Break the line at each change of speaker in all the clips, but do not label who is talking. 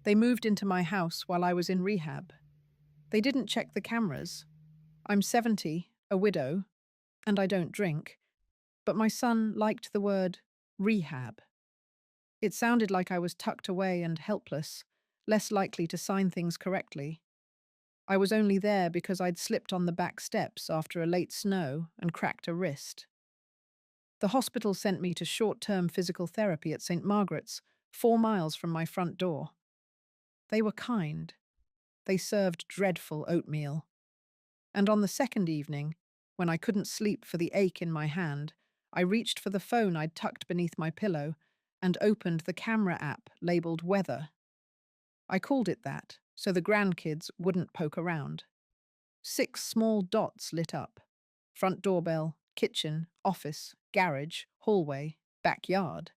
They moved into my house while I was in rehab. They didn't check the cameras. I'm 70, a widow, and I don't drink, but my son liked the word rehab. It sounded like I was tucked away and helpless, less likely to sign things correctly. I was only there because I'd slipped on the back steps after a late snow and cracked a wrist. The hospital sent me to short-term physical therapy at St. Margaret's, 4 miles from my front door. They were kind. They served dreadful oatmeal. And on the second evening, when I couldn't sleep for the ache in my hand, I reached for the phone I'd tucked beneath my pillow and opened the camera app labeled Weather. I called it that, so the grandkids wouldn't poke around. 6 small dots lit up. Front doorbell, kitchen, office, garage, hallway, backyard.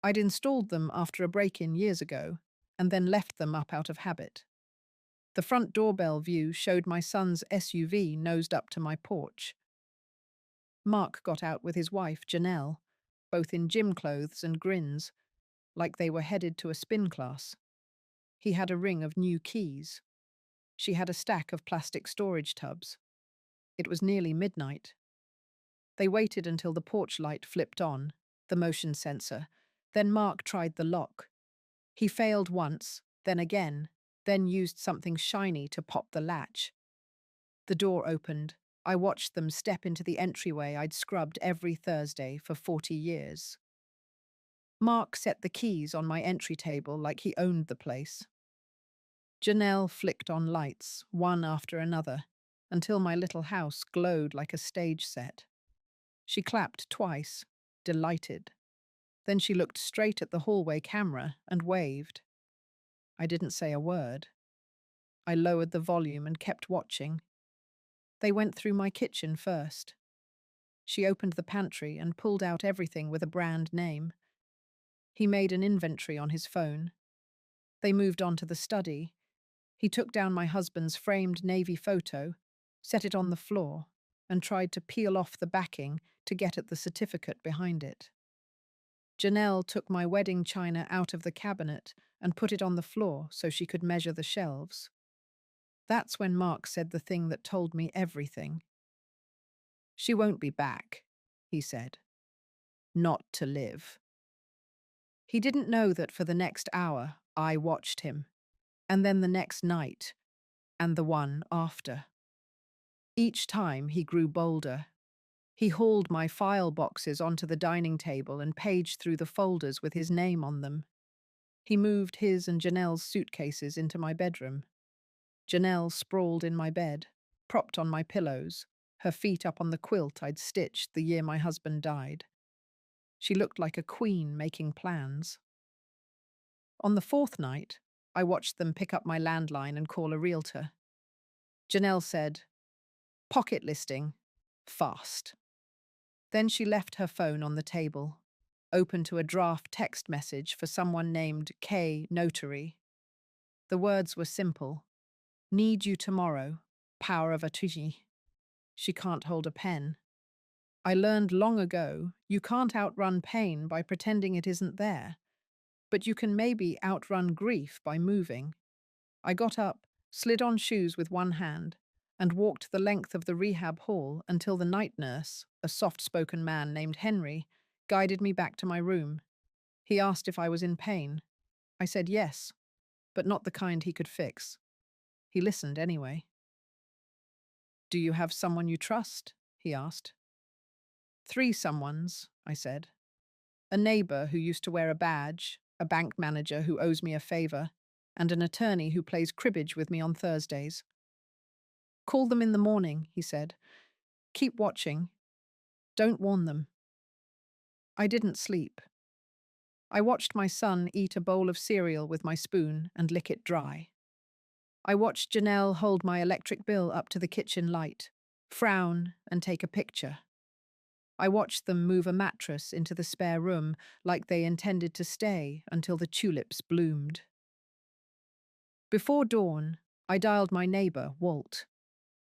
I'd installed them after a break-in years ago, and then left them up out of habit. The front doorbell view showed my son's SUV nosed up to my porch. Mark got out with his wife, Janelle, both in gym clothes and grins, like they were headed to a spin class. He had a ring of new keys. She had a stack of plastic storage tubs. It was nearly midnight. They waited until the porch light flipped on, the motion sensor. Then Mark tried the lock. He failed once, then again, then used something shiny to pop the latch. The door opened. I watched them step into the entryway I'd scrubbed every Thursday for 40 years. Mark set the keys on my entry table like he owned the place. Janelle flicked on lights, one after another, until my little house glowed like a stage set. She clapped twice, delighted. Then she looked straight at the hallway camera and waved. I didn't say a word. I lowered the volume and kept watching. They went through my kitchen first. She opened the pantry and pulled out everything with a brand name. He made an inventory on his phone. They moved on to the study. He took down my husband's framed navy photo, set it on the floor, and tried to peel off the backing to get at the certificate behind it. Janelle took my wedding china out of the cabinet and put it on the floor so she could measure the shelves. That's when Mark said the thing that told me everything. "She won't be back," he said. "Not to live." He didn't know that for the next hour I watched him, and then the next night, and the one after. Each time he grew bolder. He hauled my file boxes onto the dining table and paged through the folders with his name on them. He moved his and Janelle's suitcases into my bedroom. Janelle sprawled in my bed, propped on my pillows, her feet up on the quilt I'd stitched the year my husband died. She looked like a queen making plans. On the fourth night, I watched them pick up my landline and call a realtor. Janelle said, "Pocket listing, fast." Then she left her phone on the table, open to a draft text message for someone named K. Notary. The words were simple. "Need you tomorrow. Power of attorney." She can't hold a pen. I learned long ago you can't outrun pain by pretending it isn't there, but you can maybe outrun grief by moving. I got up, slid on shoes with one hand, and walked the length of the rehab hall until the night nurse, a soft-spoken man named Henry, guided me back to my room. He asked if I was in pain. I said yes, but not the kind he could fix. He listened anyway. "Do you have someone you trust?" he asked. "3 someones," I said. "A neighbor who used to wear a badge, a bank manager who owes me a favor, and an attorney who plays cribbage with me on Thursdays." "Call them in the morning," he said. "Keep watching. Don't warn them." I didn't sleep. I watched my son eat a bowl of cereal with my spoon and lick it dry. I watched Janelle hold my electric bill up to the kitchen light, frown, and take a picture. I watched them move a mattress into the spare room like they intended to stay until the tulips bloomed. Before dawn, I dialed my neighbor, Walt.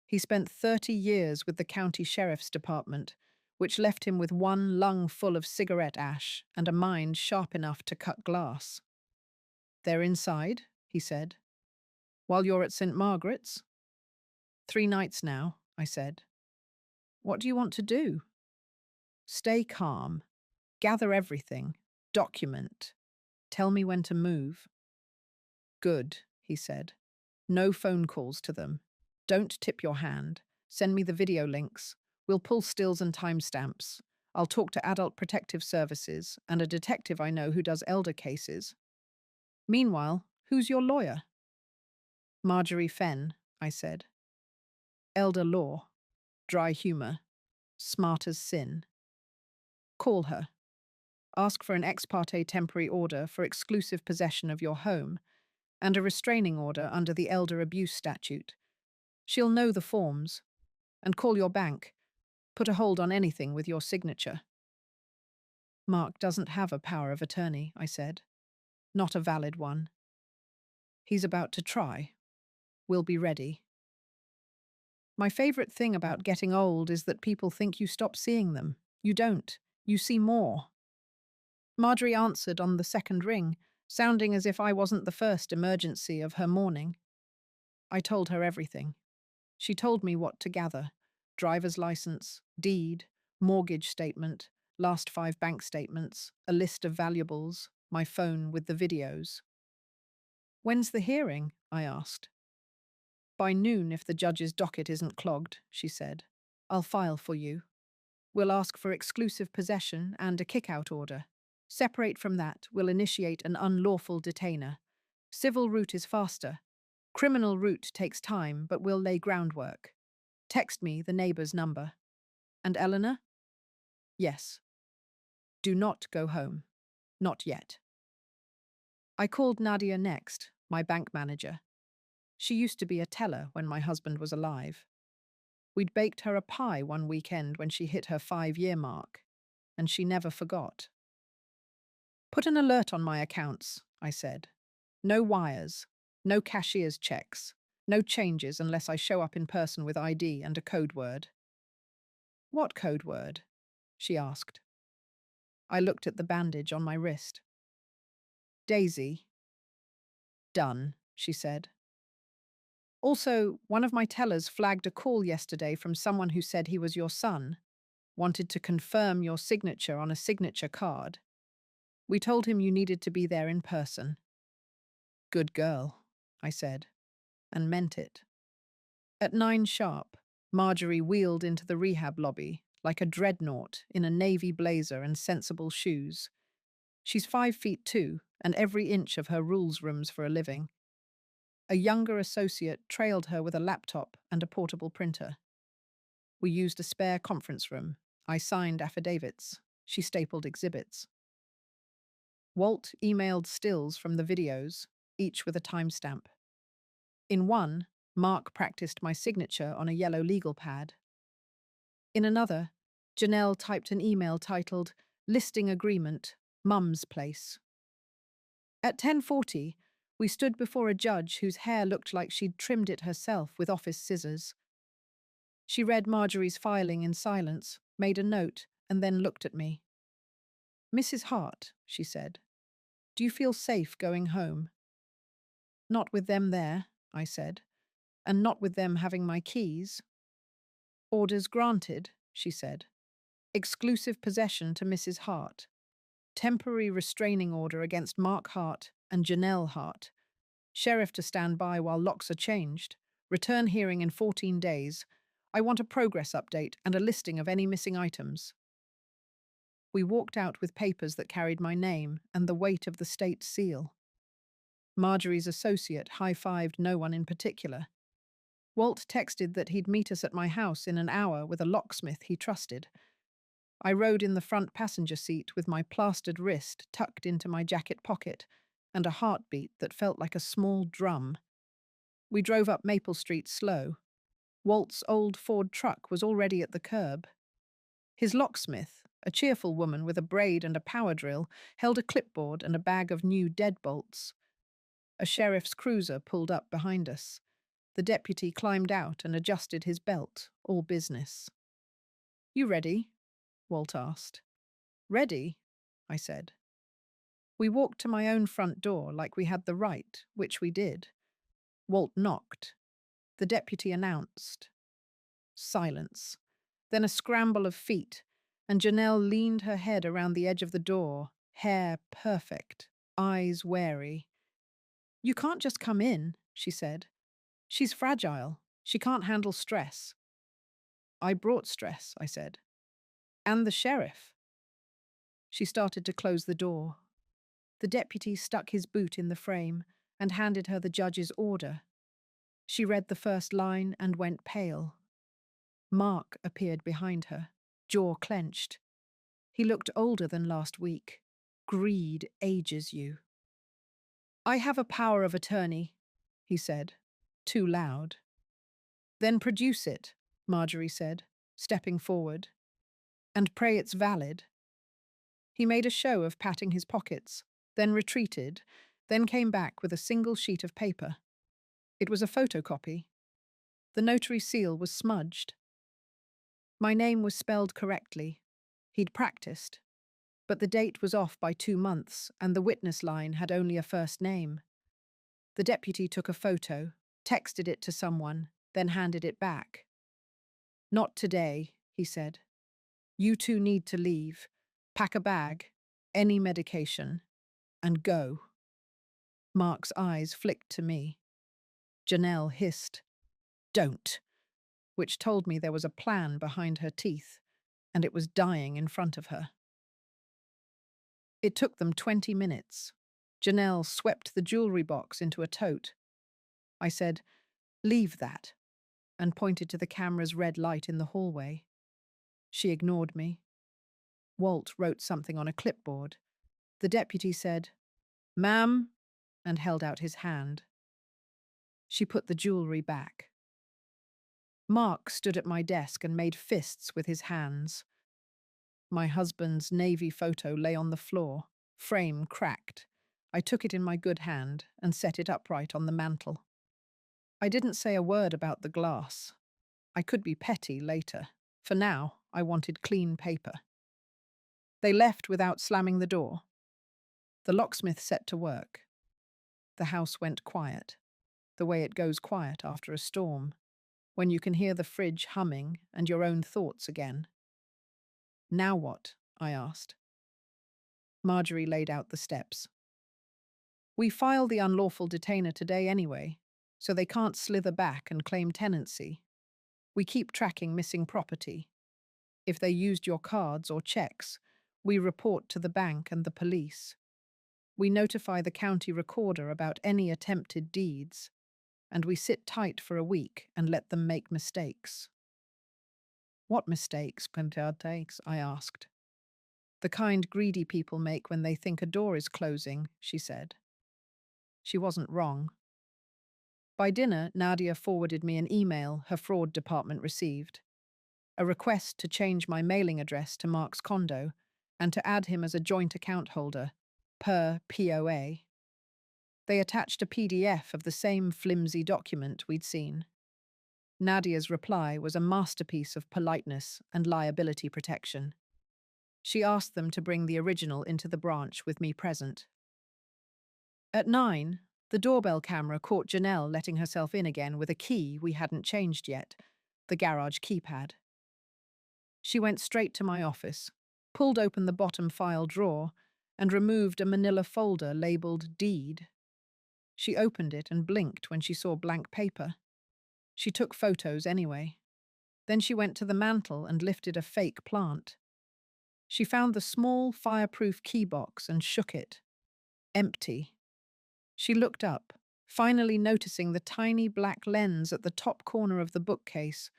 He spent 30 years with the county sheriff's department, which left him with one lung full of cigarette ash and a mind sharp enough to cut glass. "They're inside," he said. While you're at St. Margaret's? 3 nights now, I said. What do you want to do? Stay calm. Gather everything. Document. Tell me when to move. Good, he said. No phone calls to them. Don't tip your hand. Send me the video links. We'll pull stills and timestamps. I'll talk to Adult Protective Services and a detective I know who does elder cases. Meanwhile, who's your lawyer? Marjorie Fenn, I said. Elder law. Dry humour. Smart as sin. Call her. Ask for an ex parte temporary order for exclusive possession of your home and a restraining order under the Elder Abuse Statute. She'll know the forms. And call your bank. Put a hold on anything with your signature. Mark doesn't have a power of attorney, I said. Not a valid one. He's about to try. We'll be ready. My favourite thing about getting old is that people think you stop seeing them. You don't. You see more. Marjorie answered on the second ring, sounding as if I wasn't the first emergency of her morning. I told her everything. She told me what to gather: driver's license, deed, mortgage statement, last 5 bank statements, a list of valuables, my phone with the videos. When's the hearing? I asked. By noon if the judge's docket isn't clogged, she said. I'll file for you. We'll ask for exclusive possession and a kick-out order. Separate from that, we'll initiate an unlawful detainer. Civil route is faster. Criminal route takes time, but we'll lay groundwork. Text me the neighbour's number. And Eleanor? Yes. Do not go home. Not yet. I called Nadia next, my bank manager. She used to be a teller when my husband was alive. We'd baked her a pie one weekend when she hit her 5-year mark, and she never forgot. Put an alert on my accounts, I said. No wires, no cashier's checks, no changes unless I show up in person with ID and a code word. What code word? She asked. I looked at the bandage on my wrist. Daisy. Done, she said. Also, one of my tellers flagged a call yesterday from someone who said he was your son, wanted to confirm your signature on a signature card. We told him you needed to be there in person. Good girl, I said, and meant it. At 9 sharp, Marjorie wheeled into the rehab lobby like a dreadnought in a navy blazer and sensible shoes. She's 5'2" and every inch of her rules rooms for a living. A younger associate trailed her with a laptop and a portable printer. We used a spare conference room. I signed affidavits. She stapled exhibits. Walt emailed stills from the videos, each with a timestamp. In one, Mark practiced my signature on a yellow legal pad. In another, Janelle typed an email titled, Listing Agreement, Mum's Place. At 10:40, we stood before a judge whose hair looked like she'd trimmed it herself with office scissors. She read Marjorie's filing in silence, made a note, and then looked at me. Mrs. Hart, she said, do you feel safe going home? Not with them there, I said, and not with them having my keys. Orders granted, she said. Exclusive possession to Mrs. Hart. Temporary restraining order against Mark Hart and Janelle Hart. Sheriff to stand by while locks are changed. Return hearing in 14 days. I want a progress update and a listing of any missing items. We walked out with papers that carried my name and the weight of the state seal. Marjorie's associate high-fived no one in particular. Walt texted that he'd meet us at my house in an hour with a locksmith he trusted. I rode in the front passenger seat with my plastered wrist tucked into my jacket pocket and a heartbeat that felt like a small drum. We drove up Maple Street slow. Walt's old Ford truck was already at the curb. His locksmith, a cheerful woman with a braid and a power drill, held a clipboard and a bag of new deadbolts. A sheriff's cruiser pulled up behind us. The deputy climbed out and adjusted his belt, all business. You ready? Walt asked. Ready? I said. We walked to my own front door like we had the right, which we did. Walt knocked. The deputy announced. Silence. Then a scramble of feet, and Janelle leaned her head around the edge of the door, hair perfect, eyes wary. "You can't just come in," she said. "She's fragile. She can't handle stress." "I brought stress," I said. "And the sheriff." She started to close the door. The deputy stuck his boot in the frame and handed her the judge's order. She read the first line and went pale. Mark appeared behind her, jaw clenched. He looked older than last week. Greed ages you. "I have a power of attorney," he said, too loud. "Then produce it," Marjorie said, stepping forward. "And pray it's valid." He made a show of patting his pockets, then retreated, then came back with a single sheet of paper. It was a photocopy. The notary seal was smudged. My name was spelled correctly. He'd practiced. But the date was off by 2 months, and the witness line had only a first name. The deputy took a photo, texted it to someone, then handed it back. "Not today," he said. "You two need to leave. Pack a bag, any medication, and go." Mark's eyes flicked to me. Janelle hissed, "Don't," which told me there was a plan behind her teeth, and it was dying in front of her. It took them 20 minutes. Janelle swept the jewelry box into a tote. I said, "Leave that," and pointed to the camera's red light in the hallway. She ignored me. Walt wrote something on a clipboard. The deputy said, "Ma'am," and held out his hand. She put the jewelry back. Mark stood at my desk and made fists with his hands. My husband's navy photo lay on the floor, frame cracked. I took it in my good hand and set it upright on the mantel. I didn't say a word about the glass. I could be petty later. For now, I wanted clean paper. They left without slamming the door. The locksmith set to work. The house went quiet, the way it goes quiet after a storm, when you can hear the fridge humming and your own thoughts again. "Now what?" I asked. Marjorie laid out the steps. "We file the unlawful detainer today anyway, so they can't slither back and claim tenancy. We keep tracking missing property. If they used your cards or checks, we report to the bank and the police. We notify the county recorder about any attempted deeds, and we sit tight for a week and let them make mistakes." "What mistakes, counterattacks?" I asked. "The kind greedy people make when they think a door is closing," she said. She wasn't wrong. By dinner, Nadia forwarded me an email her fraud department received. A request to change my mailing address to Mark's condo and to add him as a joint account holder, per POA. They attached a PDF of the same flimsy document we'd seen. Nadia's reply was a masterpiece of politeness and liability protection. She asked them to bring the original into the branch with me present. At 9, the doorbell camera caught Janelle letting herself in again with a key we hadn't changed yet, the garage keypad. She went straight to my office, pulled open the bottom file drawer, and removed a manila folder labeled Deed. She opened it and blinked when she saw blank paper. She took photos anyway. Then she went to the mantel and lifted a fake plant. She found the small fireproof key box and shook it. Empty. She looked up, finally noticing the tiny black lens at the top corner of the bookcase.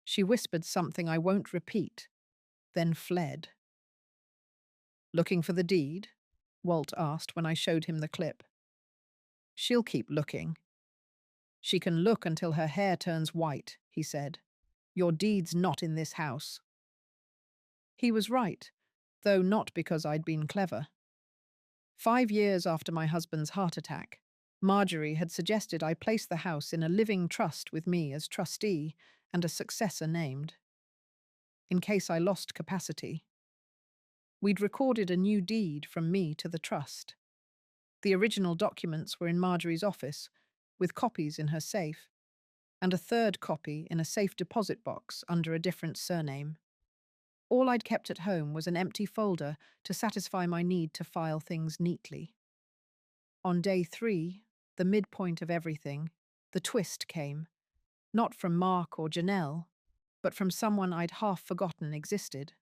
She whispered something I won't repeat, then fled. "Looking for the deed?" Walt asked when I showed him the clip. "She'll keep looking." "She can look until her hair turns white," he said. "Your deed's not in this house." He was right, though not because I'd been clever. 5 years after my husband's heart attack, Marjorie had suggested I place the house in a living trust with me as trustee and a successor named. In case I lost capacity. We'd recorded a new deed from me to the trust. The original documents were in Marjorie's office, with copies in her safe, and a third copy in a safe deposit box under a different surname. All I'd kept at home was an empty folder to satisfy my need to file things neatly. On day 3, the midpoint of everything, the twist came, not from Mark or Janelle, but from someone I'd half forgotten existed.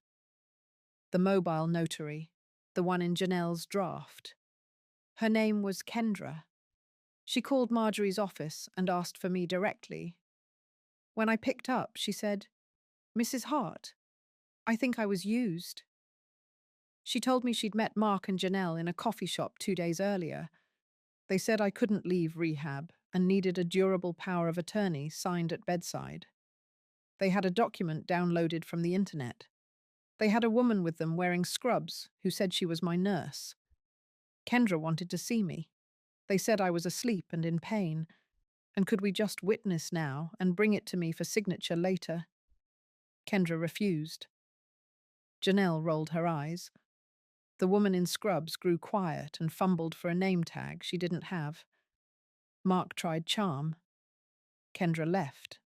The mobile notary, the one in Janelle's draft. Her name was Kendra. She called Marjorie's office and asked for me directly. When I picked up, she said, "Mrs. Hart, I think I was used." She told me she'd met Mark and Janelle in a coffee shop 2 days earlier. They said I couldn't leave rehab and needed a durable power of attorney signed at bedside. They had a document downloaded from the internet. They had a woman with them wearing scrubs who said she was my nurse. Kendra wanted to see me. They said I was asleep and in pain, and could we just witness now and bring it to me for signature later? Kendra refused. Janelle rolled her eyes. The woman in scrubs grew quiet and fumbled for a name tag she didn't have. Mark tried charm. Kendra left.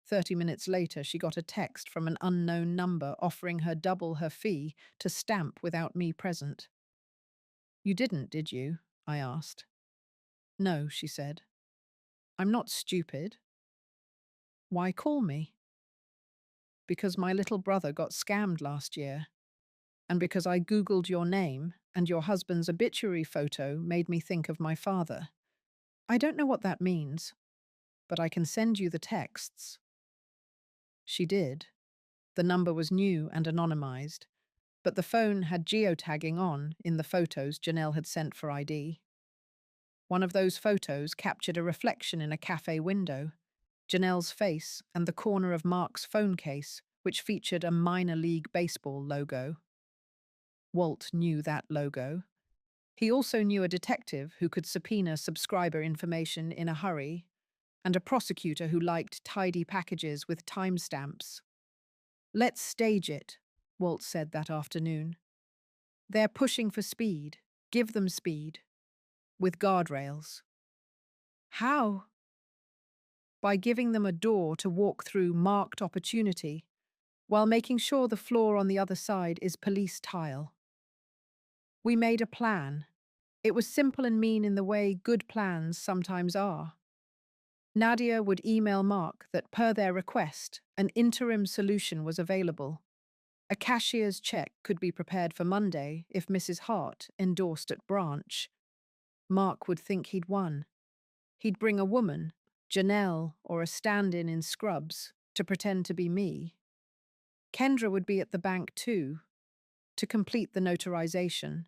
30 minutes later, she got a text from an unknown number offering her double her fee to stamp without me present. "You didn't, did you?" I asked. "No," she said. "I'm not stupid." "Why call me?" "Because my little brother got scammed last year, and because I Googled your name and your husband's obituary photo made me think of my father. I don't know what that means, but I can send you the texts." She did. The number was new and anonymized, but the phone had geotagging on in the photos Janelle had sent for ID. One of those photos captured a reflection in a cafe window, Janelle's face and the corner of Mark's phone case, which featured a minor league baseball logo. Walt knew that logo. He also knew a detective who could subpoena subscriber information in a hurry, and a prosecutor who liked tidy packages with timestamps. "Let's stage it," Walt said that afternoon. "They're pushing for speed. Give them speed. With guardrails." "How?" "By giving them a door to walk through marked opportunity, while making sure the floor on the other side is police tile." We made a plan. It was simple and mean in the way good plans sometimes are. Nadia would email Mark that, per their request, an interim solution was available. A cashier's check could be prepared for Monday if Mrs. Hart endorsed at branch. Mark would think he'd won. He'd bring a woman, Janelle or a stand-in in scrubs, to pretend to be me. Kendra would be at the bank too, to complete the notarization.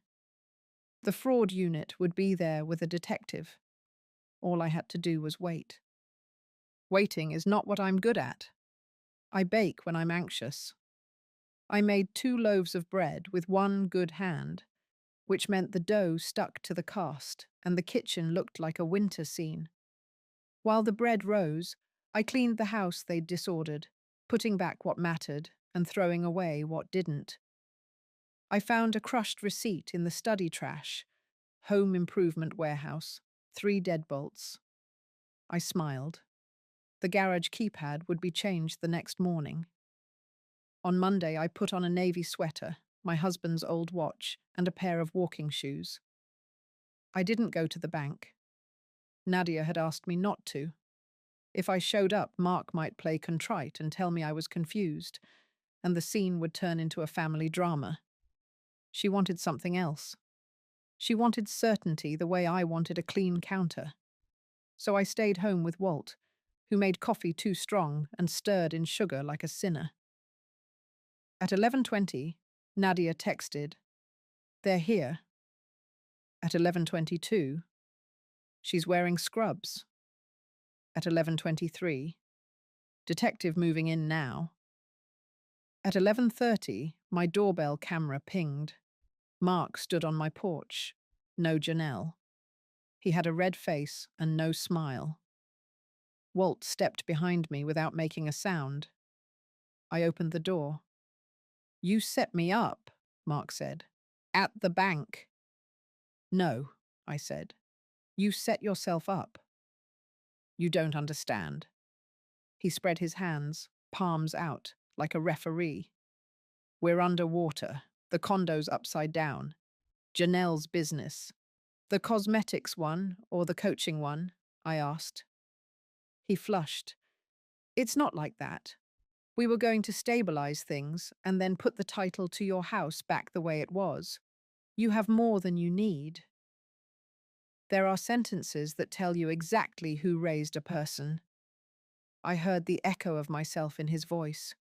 The fraud unit would be there with a detective. All I had to do was wait. Waiting is not what I'm good at. I bake when I'm anxious. I made 2 loaves of bread with one good hand, which meant the dough stuck to the cast and the kitchen looked like a winter scene. While the bread rose, I cleaned the house they'd disordered, putting back what mattered and throwing away what didn't. I found a crushed receipt in the study trash. Home improvement warehouse, 3 deadbolts. I smiled. The garage keypad would be changed the next morning. On Monday, I put on a navy sweater, my husband's old watch, and a pair of walking shoes. I didn't go to the bank. Nadia had asked me not to. If I showed up, Mark might play contrite and tell me I was confused, and the scene would turn into a family drama. She wanted something else. She wanted certainty the way I wanted a clean counter. So I stayed home with Walt, who made coffee too strong and stirred in sugar like a sinner. At 11:20, Nadia texted, "They're here." At 11:22, "She's wearing scrubs." At 11:23, "Detective moving in now." At 11:30, my doorbell camera pinged. Mark stood on my porch. No Janelle. He had a red face and no smile. Walt stepped behind me without making a sound. I opened the door. "You set me up," Mark said. At the bank. No, I said. You set yourself up. You don't understand. He spread his hands, palms out, like a referee. We're underwater. The condo's upside down. Janelle's business. The cosmetics one or the coaching one? I asked. He flushed. It's not like that. We were going to stabilize things and then put the title to your house back the way it was. You have more than you need. There are sentences that tell you exactly who raised a person. I heard the echo of myself in his voice,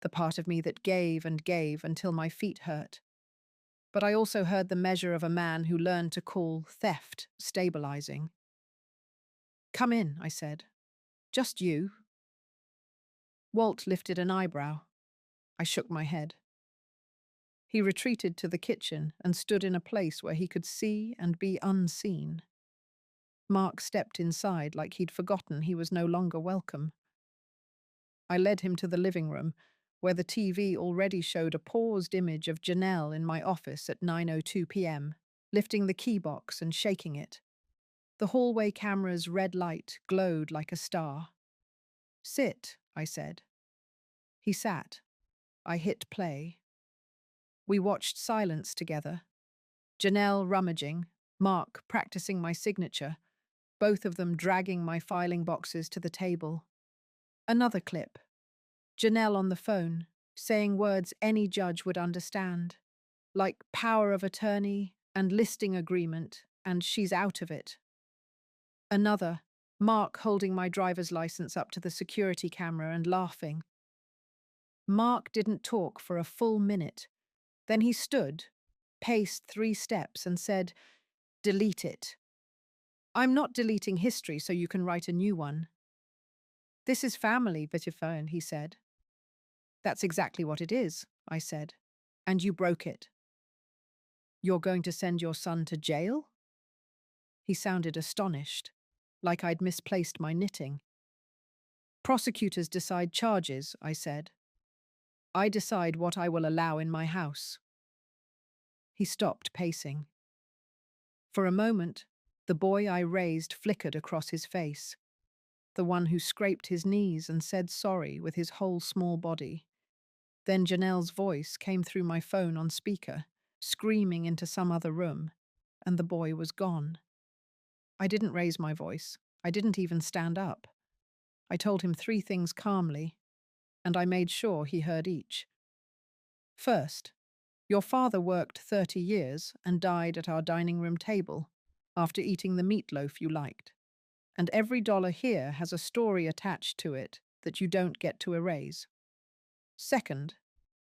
the part of me that gave and gave until my feet hurt. But I also heard the measure of a man who learned to call theft stabilizing. Come in, I said. Just you? Walt lifted an eyebrow. I shook my head. He retreated to the kitchen and stood in a place where he could see and be unseen. Mark stepped inside like he'd forgotten he was no longer welcome. I led him to the living room, where the TV already showed a paused image of Janelle in my office at 9:02 p.m., lifting the key box and shaking it. The hallway camera's red light glowed like a star. Sit, I said. He sat. I hit play. We watched silence together. Janelle rummaging, Mark practicing my signature, both of them dragging my filing boxes to the table. Another clip. Janelle on the phone, saying words any judge would understand, like power of attorney and listing agreement, and she's out of it. Another, Mark holding my driver's license up to the security camera and laughing. Mark didn't talk for a full minute. Then he stood, paced 3 steps, and said, "Delete it. I'm not deleting history so you can write a new one. This is family, Vitiphone," he said. That's exactly what it is, I said. And you broke it. You're going to send your son to jail? He sounded astonished, like I'd misplaced my knitting. Prosecutors decide charges, I said. I decide what I will allow in my house. He stopped pacing. For a moment, the boy I raised flickered across his face, the one who scraped his knees and said sorry with his whole small body. Then Janelle's voice came through my phone on speaker, screaming into some other room, and the boy was gone. I didn't raise my voice. I didn't even stand up. I told him 3 things calmly, and I made sure he heard each. First, your father worked 30 years and died at our dining room table after eating the meatloaf you liked. And every dollar here has a story attached to it that you don't get to erase. Second,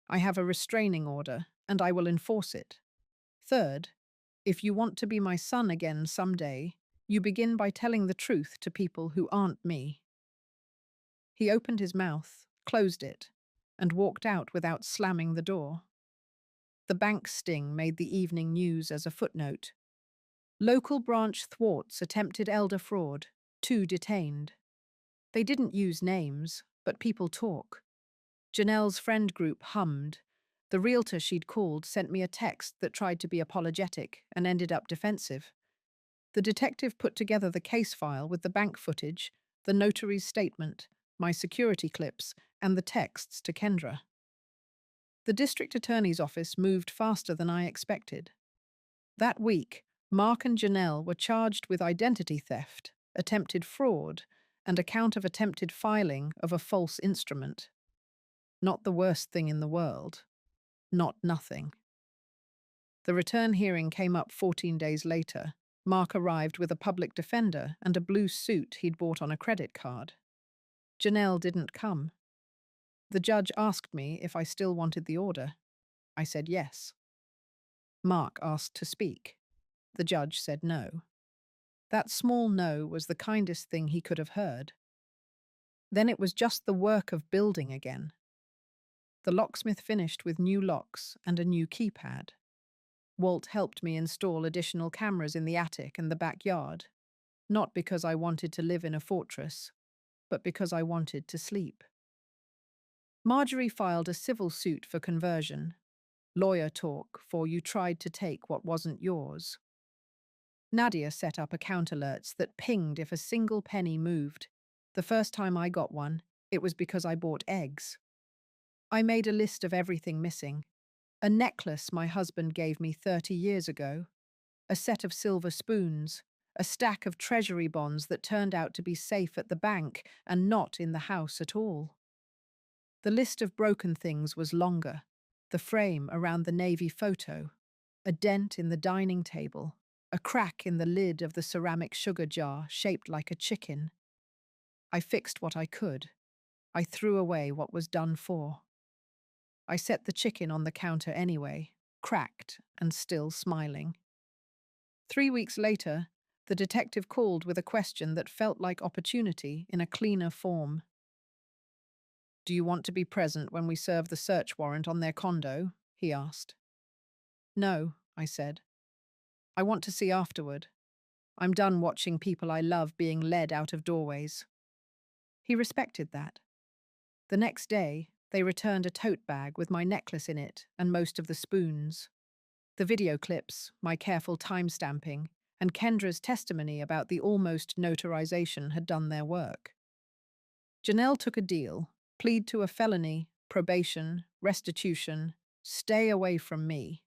I have a restraining order, and I will enforce it. Third, if you want to be my son again someday, you begin by telling the truth to people who aren't me. He opened his mouth, closed it, and walked out without slamming the door. The bank sting made the evening news as a footnote. Local branch thwarts attempted elder fraud, 2 detained. They didn't use names, but people talk. Janelle's friend group hummed. The realtor she'd called sent me a text that tried to be apologetic and ended up defensive. The detective put together the case file with the bank footage, the notary's statement, my security clips, and the texts to Kendra. The district attorney's office moved faster than I expected. That week, Mark and Janelle were charged with identity theft, attempted fraud, and a count of attempted filing of a false instrument. Not the worst thing in the world. Not nothing. The return hearing came up 14 days later. Mark arrived with a public defender and a blue suit he'd bought on a credit card. Janelle didn't come. The judge asked me if I still wanted the order. I said yes. Mark asked to speak. The judge said no. That small no was the kindest thing he could have heard. Then it was just the work of building again. The locksmith finished with new locks and a new keypad. Walt helped me install additional cameras in the attic and the backyard, not because I wanted to live in a fortress, but because I wanted to sleep. Marjorie filed a civil suit for conversion. Lawyer talk for you tried to take what wasn't yours. Nadia set up account alerts that pinged if a single penny moved. The first time I got one, it was because I bought eggs. I made a list of everything missing. A necklace my husband gave me 30 years ago, a set of silver spoons, a stack of treasury bonds that turned out to be safe at the bank and not in the house at all. The list of broken things was longer. The frame around the navy photo, a dent in the dining table, a crack in the lid of the ceramic sugar jar shaped like a chicken. I fixed what I could. I threw away what was done for. I set the chicken on the counter anyway, cracked and still smiling. 3 weeks later, the detective called with a question that felt like opportunity in a cleaner form. "Do you want to be present when we serve the search warrant on their condo?" he asked. "No," I said. "I want to see afterward. I'm done watching people I love being led out of doorways." He respected that. The next day, they returned a tote bag with my necklace in it and most of the spoons. The video clips, my careful timestamping, and Kendra's testimony about the almost notarization had done their work. Janelle took a deal, plead to a felony, probation, restitution, stay away from me.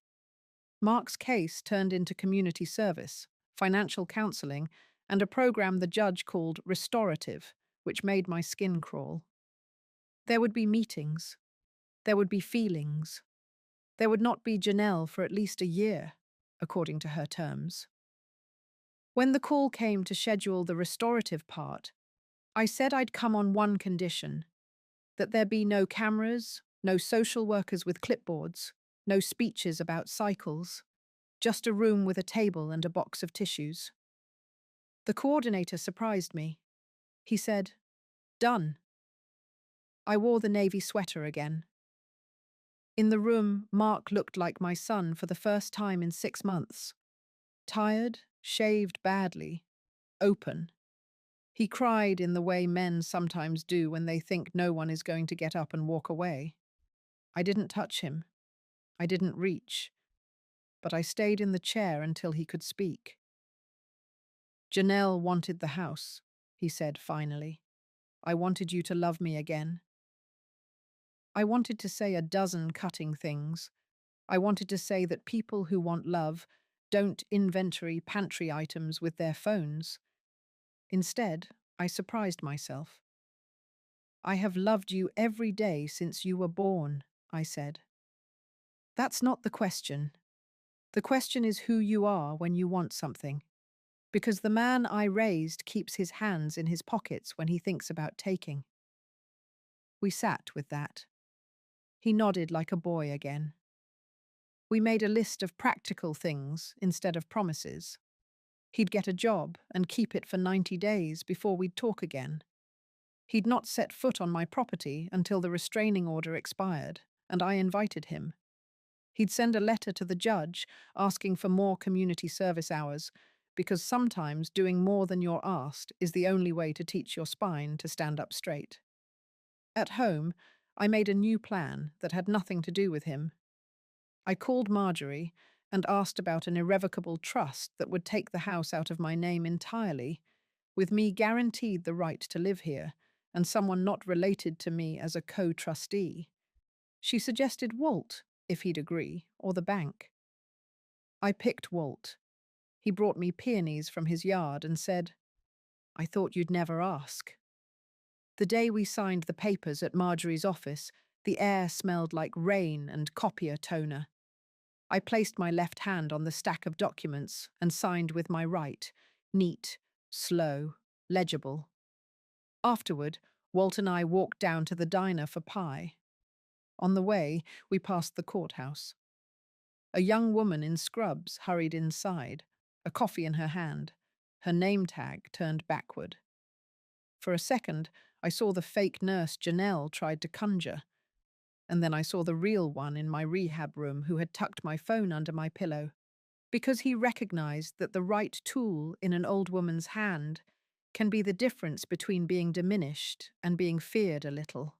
Mark's case turned into community service, financial counseling, and a program the judge called restorative, which made my skin crawl. There would be meetings. There would be feelings. There would not be Janelle for at least a year, according to her terms. When the call came to schedule the restorative part, I said I'd come on one condition: that there be no cameras, no social workers with clipboards, no speeches about cycles, just a room with a table and a box of tissues. The coordinator surprised me. He said, "Done." I wore the navy sweater again. In the room, Mark looked like my son for the first time in 6 months. Tired, shaved badly, open. He cried in the way men sometimes do when they think no one is going to get up and walk away. I didn't touch him. I didn't reach. But I stayed in the chair until he could speak. "Janelle wanted the house," he said finally. "I wanted you to love me again." I wanted to say a dozen cutting things. I wanted to say that people who want love don't inventory pantry items with their phones. Instead, I surprised myself. "I have loved you every day since you were born," I said. "That's not the question. The question is who you are when you want something. Because the man I raised keeps his hands in his pockets when he thinks about taking." We sat with that. He nodded like a boy again. We made a list of practical things instead of promises. He'd get a job and keep it for 90 days before we'd talk again. He'd not set foot on my property until the restraining order expired, and I invited him. He'd send a letter to the judge asking for more community service hours, because sometimes doing more than you're asked is the only way to teach your spine to stand up straight. At home, I made a new plan that had nothing to do with him. I called Marjorie and asked about an irrevocable trust that would take the house out of my name entirely, with me guaranteed the right to live here, and someone not related to me as a co-trustee. She suggested Walt, if he'd agree, or the bank. I picked Walt. He brought me peonies from his yard and said, "I thought you'd never ask." The day we signed the papers at Marjorie's office, the air smelled like rain and copier toner. I placed my left hand on the stack of documents and signed with my right, neat, slow, legible. Afterward, Walt and I walked down to the diner for pie. On the way, we passed the courthouse. A young woman in scrubs hurried inside, a coffee in her hand, her name tag turned backward. For a second, I saw the fake nurse Janelle tried to conjure, and then I saw the real one in my rehab room who had tucked my phone under my pillow, because he recognized that the right tool in an old woman's hand can be the difference between being diminished and being feared a little.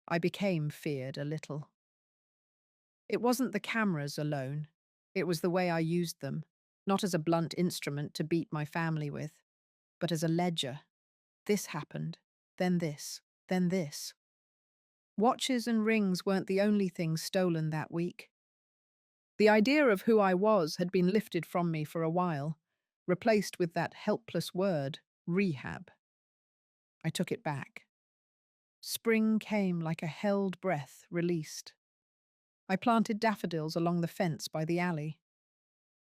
I became feared a little. It wasn't the cameras alone. It was the way I used them, not as a blunt instrument to beat my family with, but as a ledger. This happened, then this, then this. Watches and rings weren't the only things stolen that week. The idea of who I was had been lifted from me for a while, replaced with that helpless word, rehab. I took it back. Spring came like a held breath released. I planted daffodils along the fence by the alley.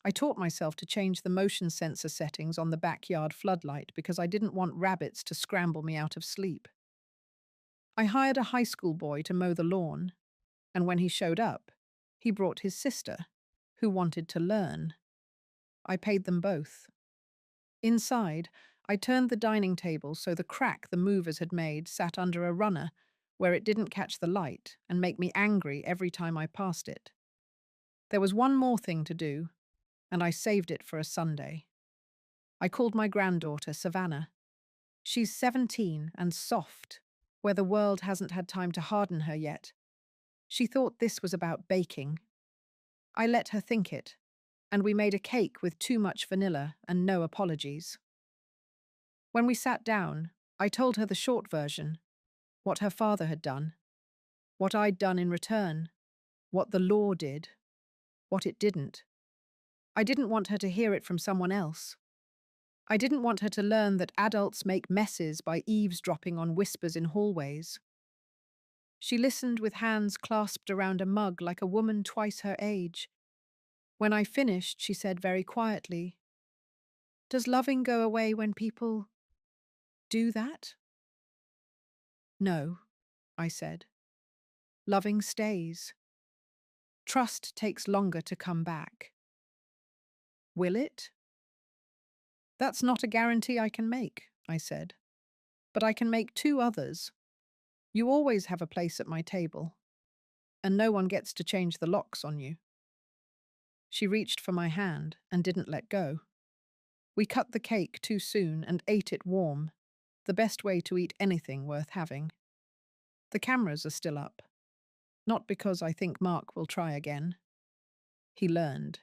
I taught myself to change the motion sensor settings on the backyard floodlight because I didn't want rabbits to scramble me out of sleep. I hired a high school boy to mow the lawn, and when he showed up, he brought his sister, who wanted to learn. I paid them both. Inside, I turned the dining table so the crack the movers had made sat under a runner where it didn't catch the light and make me angry every time I passed it. There was one more thing to do, and I saved it for a Sunday. I called my granddaughter, Savannah. She's 17 and soft, where the world hasn't had time to harden her yet. She thought this was about baking. I let her think it, and we made a cake with too much vanilla and no apologies. When we sat down, I told her the short version, what her father had done, what I'd done in return, what the law did, what it didn't. I didn't want her to hear it from someone else. I didn't want her to learn that adults make messes by eavesdropping on whispers in hallways. She listened with hands clasped around a mug like a woman twice her age. When I finished, she said very quietly, "Does loving go away when people do that?" "No," I said. "Loving stays. Trust takes longer to come back." "Will it?" "That's not a guarantee I can make," I said. "But I can make two others. You always have a place at my table, and no one gets to change the locks on you." She reached for my hand and didn't let go. We cut the cake too soon and ate it warm, the best way to eat anything worth having. The cameras are still up. Not because I think Mark will try again. He learned.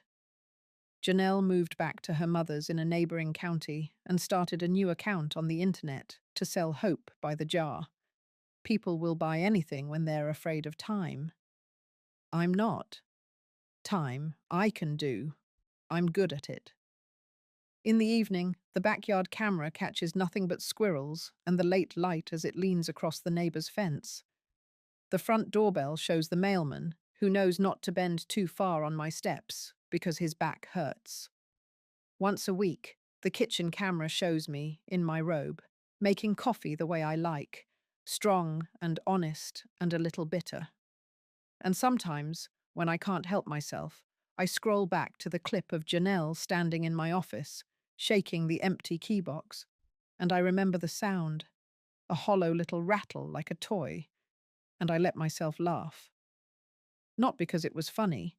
Janelle moved back to her mother's in a neighbouring county and started a new account on the internet to sell hope by the jar. People will buy anything when they're afraid of time. I'm not. Time, I can do. I'm good at it. In the evening, the backyard camera catches nothing but squirrels and the late light as it leans across the neighbour's fence. The front doorbell shows the mailman, who knows not to bend too far on my steps because his back hurts. Once a week, the kitchen camera shows me, in my robe, making coffee the way I like, strong and honest and a little bitter. And sometimes, when I can't help myself, I scroll back to the clip of Janelle standing in my office, shaking the empty keybox, and I remember the sound, a hollow little rattle like a toy, and I let myself laugh. Not because it was funny,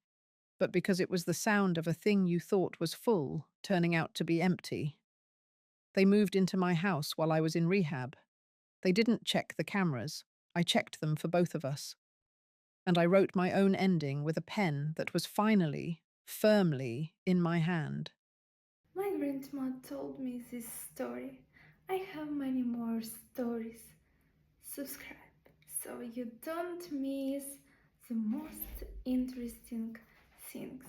but because it was the sound of a thing you thought was full, turning out to be empty. They moved into my house while I was in rehab. They didn't check the cameras. I checked them for both of us. And I wrote my own ending with a pen that was finally, firmly in my hand.
My grandma told me this story. I have many more stories. Subscribe so you don't miss the most interesting things.